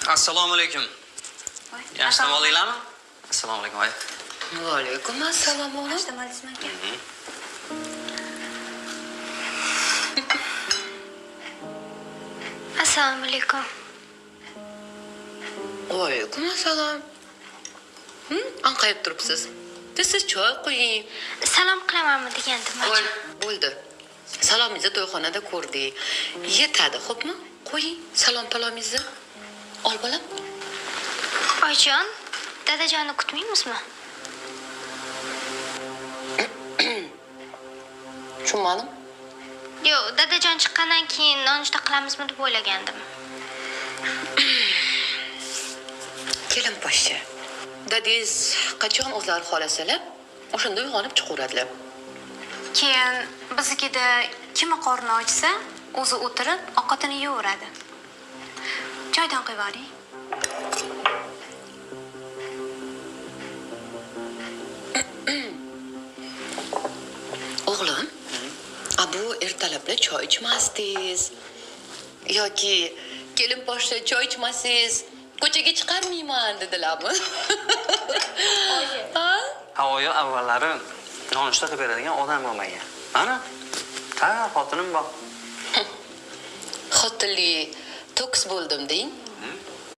Assalomu alaykum. Yaxshi dam oldinglarmi? Assalomu alaykum. Va alaykum assalom o'g'lim. Yaxshi dam oldingizmi aka? Assalomu alaykum. Va alaykum assalom. Anqayib turibsiz. Siz choy qo'ying. Salom qilamanmi degandim. Bo'ldi. Salomingizni to'yxonada ko'rdik. Yetadi, xo'pmi? Qo'ying salom-palomingizni. Ol bolam. Oyijon, dadajonni kutmaymizmi? Tushunmadim. Yo'q, dadajon chiqqandan keyin nonushta qilamizmi deb o'ylagandim. Kelin poshsha. Dadingiz qachon o'zlari xolasalar, o'shanda uyg'onib chiqaveradilar. Keyin biznikida kimi qorni ochsa, o'zi o'tirib ovqatini yeyaveradi. Choydan qo'yib oling. O'g'lim, bu ertalabda choy ichmasdingiz yoki kelin poshsha choy ichmasangiz ko'chaga chiqarmayman dedilarmi? Havoyi avvallari nonushta qilib beradigan odam bo'lmagan. Ana, xotinim bor. Xotinli to'ks bo'ldim deng.